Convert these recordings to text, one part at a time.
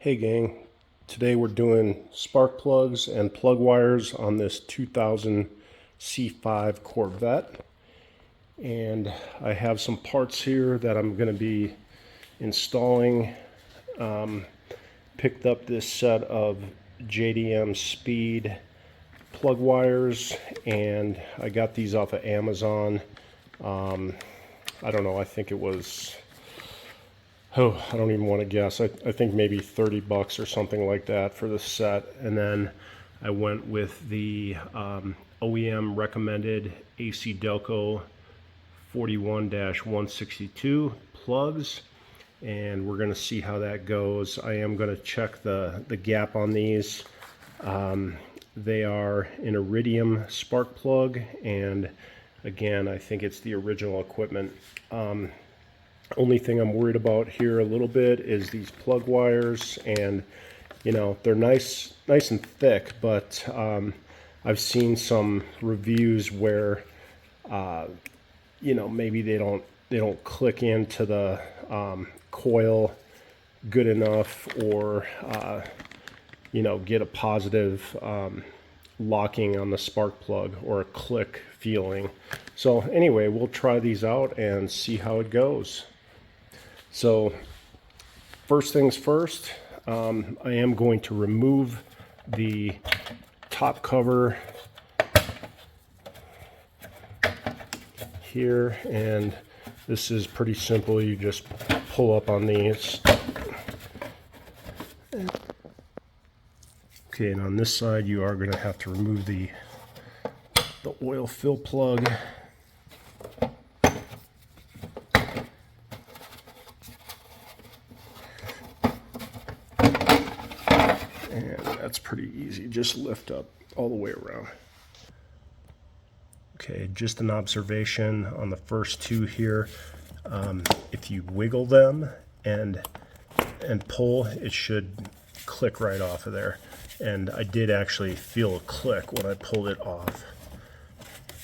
Hey gang, today we're doing spark plugs and plug wires on this 2000 C5 Corvette, and I have some parts here that I'm going to be installing. Picked up this set of JDM Speed plug wires, and I got these off of Amazon. I don't know, I think it was, I don't even want to guess. I think maybe 30 bucks or something like that for the set. And then I went with the OEM recommended AC Delco 41-162 plugs. And we're going to see how that goes. I am going to check the gap on these. They are an iridium spark plug, and again, I think it's the original equipment. Only thing I'm worried about here a little bit is these plug wires, and you know, they're nice and thick, but I've seen some reviews where you know, maybe they don't click into the coil good enough, or you know, get a positive locking on the spark plug or a click feeling. So anyway, we'll try these out and see how it goes. So first things first, I am going to remove the top cover here, and this is pretty simple. You just pull up on these. Okay, and on this side you are going to have to remove the oil fill plug. And that's pretty easy, just lift up all the way around. Okay, just an observation on the first two here. If you wiggle them and pull, it should click right off of there. And I did actually feel a click when I pulled it off.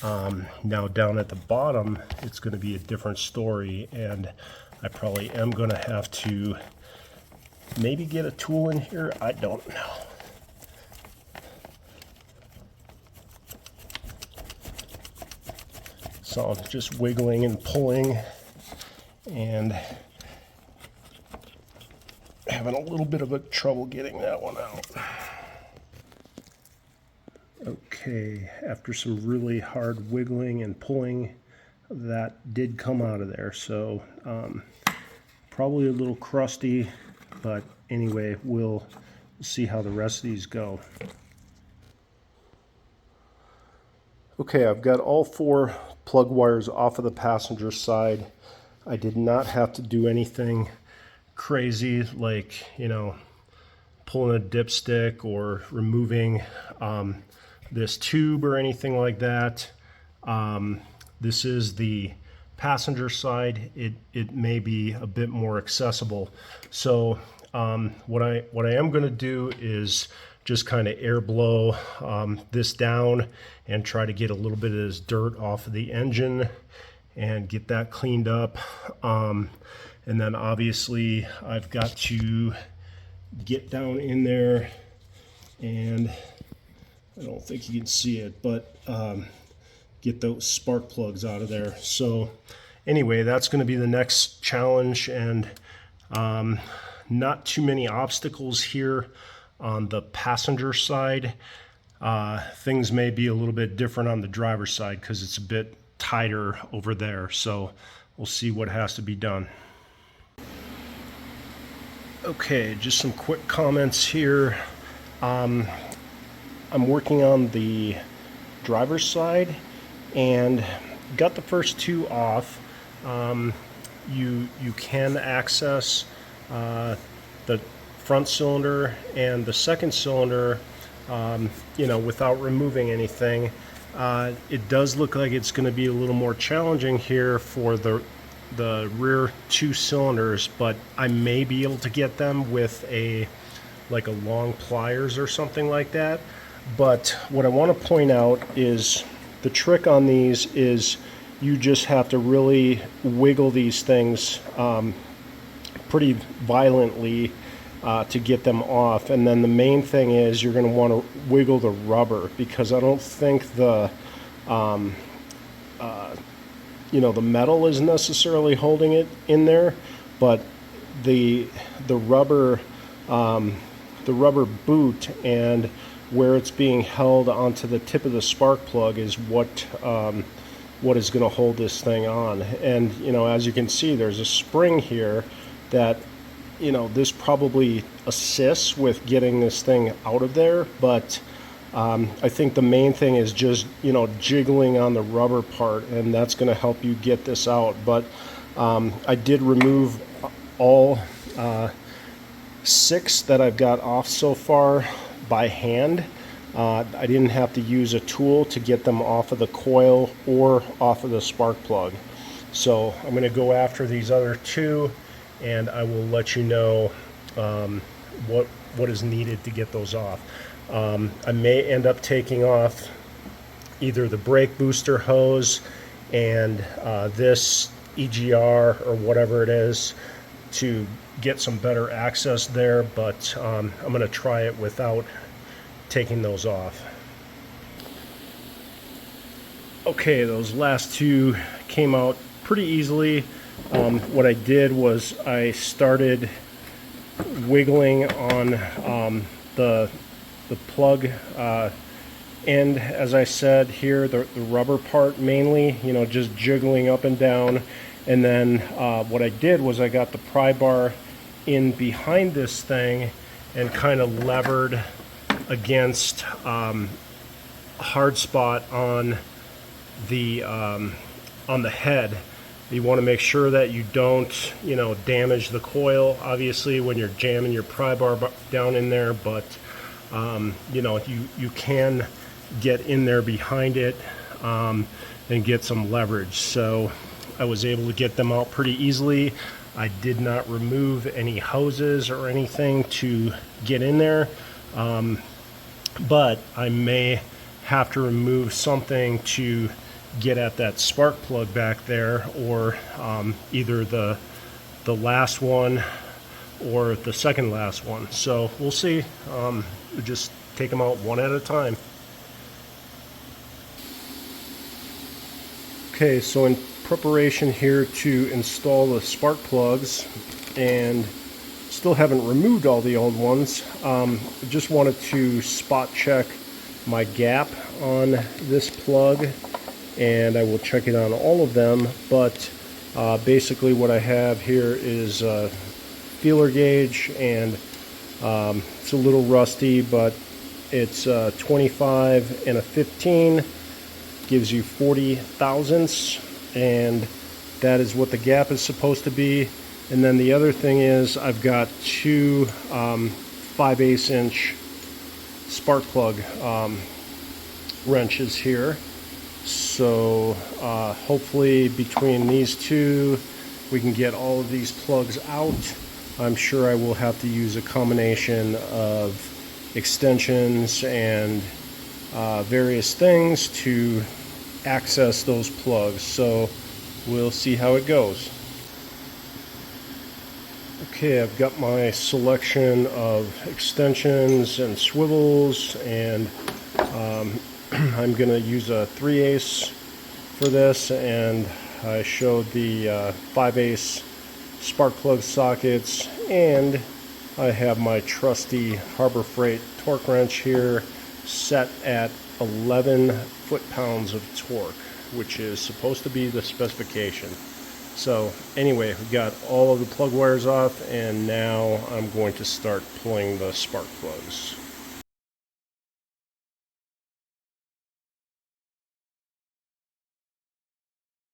Now down at the bottom, it's going to be a different story, and I probably am going to have to maybe get a tool in here. I don't know. So I'm just wiggling and pulling and having a little bit of a trouble getting that one out. Okay, after some really hard wiggling and pulling, that did come out of there. So probably a little crusty, but anyway, we'll see how the rest of these go. Okay, I've got all four plug wires off of the passenger side. I did not have to do anything crazy like, you know, pulling a dipstick or removing this tube or anything like that. This is the passenger side. It may be a bit more accessible. So what I am going to do is just kind of air blow this down and try to get a little bit of this dirt off of the engine and get that cleaned up. And then obviously I've got to get down in there, and I don't think you can see it, but get those spark plugs out of there. So anyway, that's going to be the next challenge, and not too many obstacles here on the passenger side. Things may be a little bit different on the driver's side because it's a bit tighter over there. So we'll see what has to be done. Okay, just some quick comments here. I'm working on the driver's side and got the first two off. You can access the front cylinder and the second cylinder, you know, without removing anything. It does look like it's going to be a little more challenging here for the rear two cylinders, but I may be able to get them with a long pliers or something like that. But what I want to point out is the trick on these is you just have to really wiggle these things pretty violently to get them off. And then the main thing is you're going to want to wiggle the rubber, because I don't think the the metal is necessarily holding it in there, but the rubber boot and where it's being held onto the tip of the spark plug is what is going to hold this thing on. And as you can see, there's a spring here that this probably assists with getting this thing out of there, but I think the main thing is just jiggling on the rubber part, and that's going to help you get this out. But I did remove all 6 that I've got off so far by hand. I didn't have to use a tool to get them off of the coil or off of the spark plug. So I'm going to go after these other 2, and I will let you know what is needed to get those off. I may end up taking off either the brake booster hose and this EGR or whatever it is to get some better access there, but I'm going to try it without taking those off. Okay, those last 2 came out pretty easily. What I did was I started wiggling on the plug end, as I said here, the rubber part mainly, just jiggling up and down. And then what I did was I got the pry bar in behind this thing and kind of levered against a hard spot on the head. You want to make sure that you don't damage the coil, obviously, when you're jamming your pry bar down in there, but you can get in there behind it and get some leverage. So I was able to get them out pretty easily. I did not remove any hoses or anything to get in there, but I may have to remove something to get at that spark plug back there, or either the last one or the second last one. So we'll see. We'll just take them out one at a time. Okay, so in preparation here to install the spark plugs, and still haven't removed all the old ones. Just wanted to spot check my gap on this plug, and I will check it on all of them. But basically what I have here is a feeler gauge, and it's a little rusty, but it's 25 and a 15, gives you 40 thousandths, and that is what the gap is supposed to be. And then the other thing is I've got 2 5/8 inch spark plug wrenches here. So hopefully between these 2 we can get all of these plugs out. I'm sure I will have to use a combination of extensions and various things to access those plugs. So we'll see how it goes. Okay, I've got my selection of extensions and swivels, and I'm going to use a 3/8 for this, and I showed the 5/8 spark plug sockets, and I have my trusty Harbor Freight torque wrench here set at 11 foot-pounds of torque, which is supposed to be the specification. So anyway, we got all of the plug wires off, and now I'm going to start pulling the spark plugs.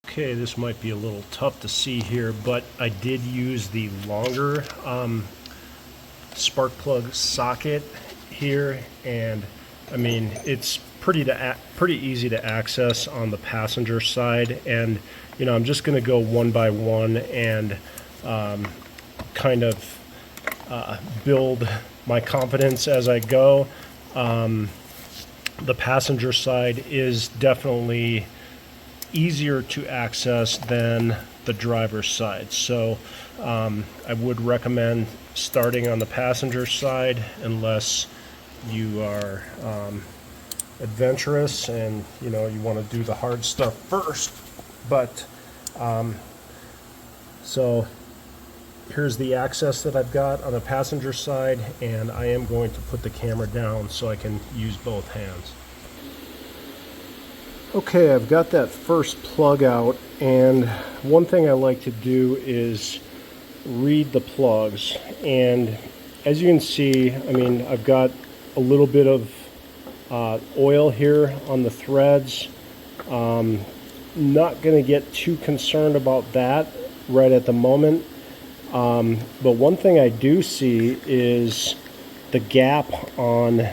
Okay, this might be a little tough to see here, but I did use the longer spark plug socket here, and I mean, it's pretty easy to access on the passenger side. And I'm just going to go one by one and kind of build my confidence as I go. The passenger side is definitely easier to access than the driver's side. So I would recommend starting on the passenger side unless you are adventurous and you want to do the hard stuff first. But so here's the access that I've got on the passenger side, and I am going to put the camera down so I can use both hands. Okay, I've got that first plug out, and one thing I like to do is read the plugs. And as you can see, I mean, I've got a little bit of oil here on the threads. Not going to get too concerned about that right at the moment. But one thing I do see is the gap on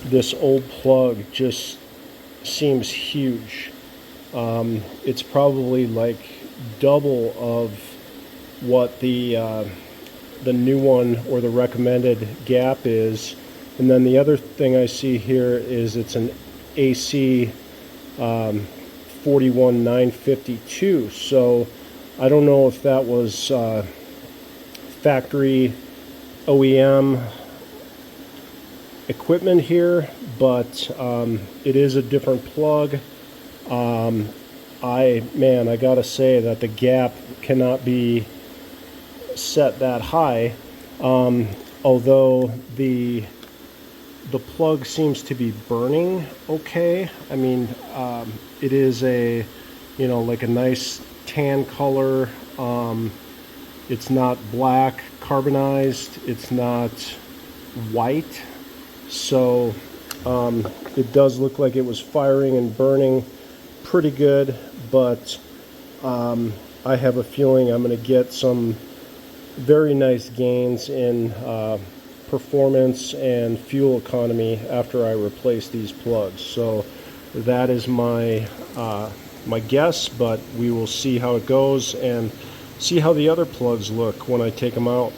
this old plug just seems huge. It's probably like double of what the new one or the recommended gap is. And then the other thing I see here is it's an AC 41952. So I don't know if that was factory OEM equipment here, but it is a different plug. I gotta say that the gap cannot be set that high, although the plug seems to be burning okay. I mean, it is a like a nice tan color. It's not black carbonized, it's not white, so it does look like it was firing and burning pretty good, but I have a feeling I'm going to get some very nice gains in performance and fuel economy after I replace these plugs. So that is my my guess, but we will see how it goes and see how the other plugs look when I take them out.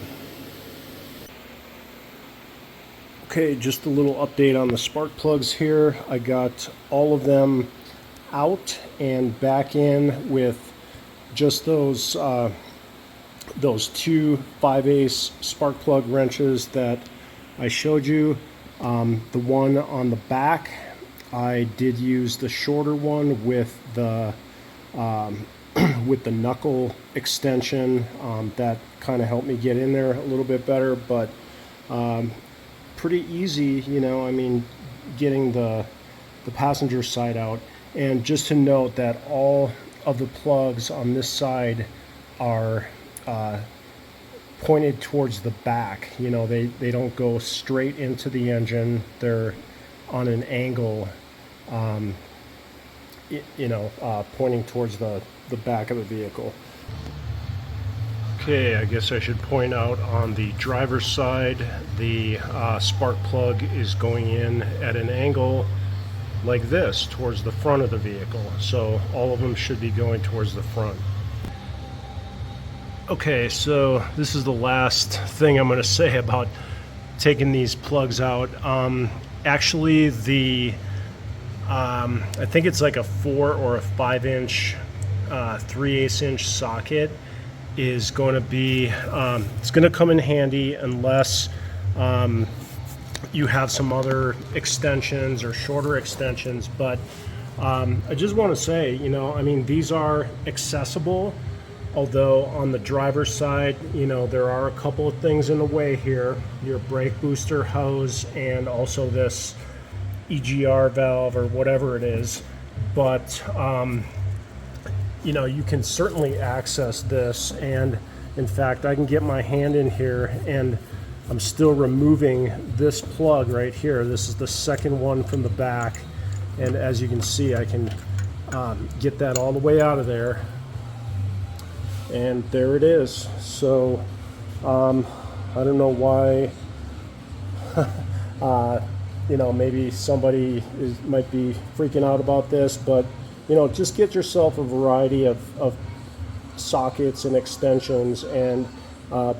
Okay, just a little update on the spark plugs here. I got all of them out and back in with just those two 5/8 spark plug wrenches that I showed you. The one on the back, I did use the shorter one with the with the knuckle extension. That kind of helped me get in there a little bit better, but pretty easy, I mean, getting the passenger side out. And just to note that all of the plugs on this side are pointed towards the back. They don't go straight into the engine. They're on an angle, pointing towards the back of the vehicle. Okay, I guess I should point out on the driver's side, the spark plug is going in at an angle like this towards the front of the vehicle. So all of them should be going towards the front. Okay, so this is the last thing I'm going to say about taking these plugs out. Actually, I think it's like a 4 or a 5-inch 3/8 inch socket is going to be it's going to come in handy unless you have some other extensions or shorter extensions. But I just want to say, I mean, these are accessible, although on the driver's side, there are a couple of things in the way here. Your brake booster hose and also this EGR valve or whatever it is. But you can certainly access this, and in fact I can get my hand in here and I'm still removing this plug right here. This is the second one from the back, and as you can see, I can get that all the way out of there, and there it is. So I don't know why maybe somebody might be freaking out about this, but just get yourself a variety of sockets and extensions, and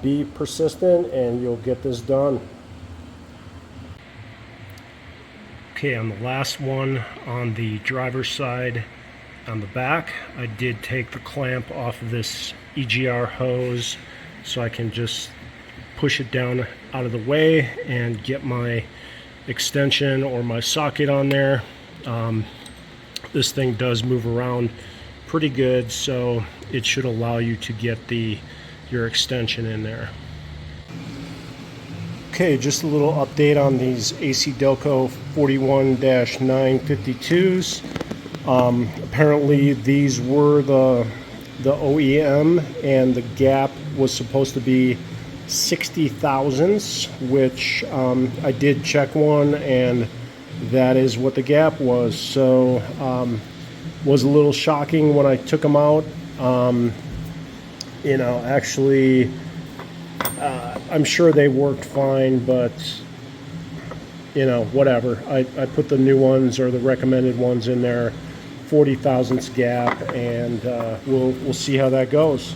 be persistent, and you'll get this done. Okay, on the last one on the driver's side, on the back. I did take the clamp off of this EGR hose so I can just push it down out of the way and get my extension or my socket on there. This thing does move around pretty good, so it should allow you to get your extension in there. Okay, just a little update on these AC Delco 41-952s. Apparently these were the OEM, and the gap was supposed to be 60 thousandths, which I did check one, and that is what the gap was. So was a little shocking when I took them out. You know, actually I'm sure they worked fine, but you know, whatever. I put the new ones or the recommended ones in there, 40 thousandths gap, and we'll see how that goes.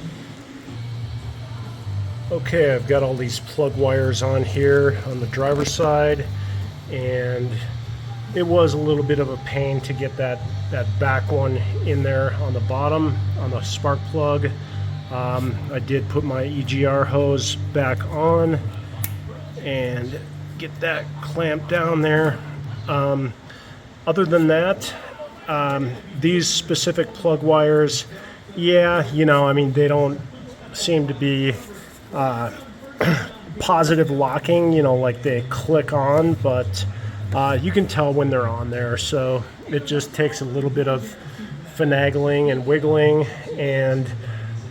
Okay, I've got all these plug wires on here on the driver's side, and it was a little bit of a pain to get that back one in there on the bottom on the spark plug. I did put my EGR hose back on and get that clamped down there. Other than that, these specific plug wires, yeah, you know, I mean, they don't seem to be positive locking, you know, like they click on, but you can tell when they're on there. So it just takes a little bit of finagling and wiggling, and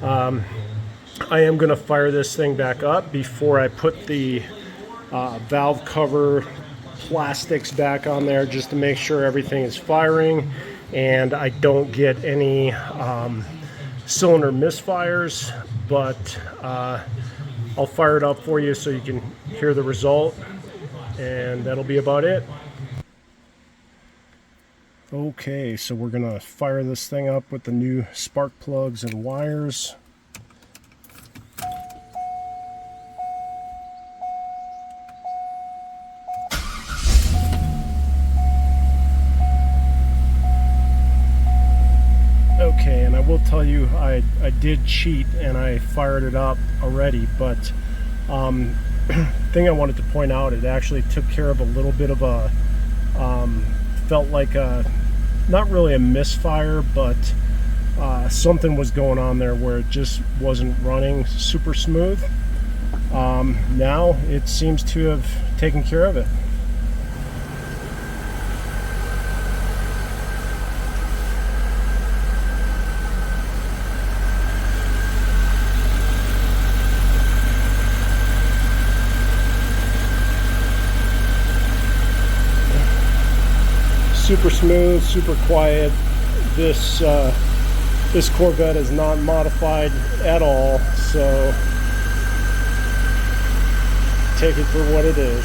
I am going to fire this thing back up before I put the valve cover plastics back on there, just to make sure everything is firing and I don't get any cylinder misfires. But I'll fire it up for you so you can hear the result, and that'll be about it. Okay, so we're gonna fire this thing up with the new spark plugs and wires. Okay, and I will tell you, I did cheat and I fired it up already, but thing I wanted to point out, it actually took care of a little bit of a felt like not really a misfire, but something was going on there where it just wasn't running super smooth. Now it seems to have taken care of it. Super smooth, super quiet. This Corvette is not modified at all, so take it for what it is.